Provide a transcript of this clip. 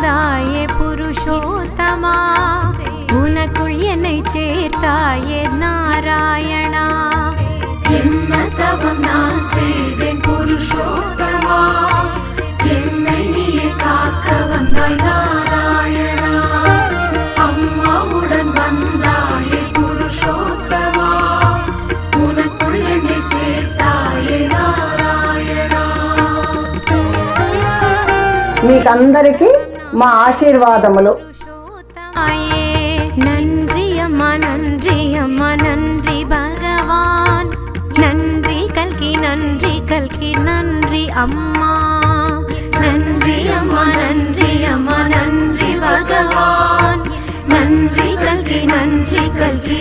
வந்தாயே புருஷோத்தமா, உனக்குள் என்னை சேர்த்தாயே நாராயணா. என்ன தவம் நான் செய்தேன் புருஷோத்தமா, என்னை நீயே காக்க வந்தாய் நாராயணா. அம்மாவுடன் வந்தாயே புருஷோத்தமா, உனக்குள் என்னை சேர்த்தாயே நாராயணா. మీకందరికీ మా ఆశీర్వాదములు. நன்றி அம்மா, நன்றி அம்மா, நன்றி பகவான். நன்றி கல்கி, நன்றி கல்கி, நன்றி அம்மா. நன்றி அம்மா, நன்றி அம்மா, நன்றி பகவான். நன்றி கல்கி, நன்றி கல்கி.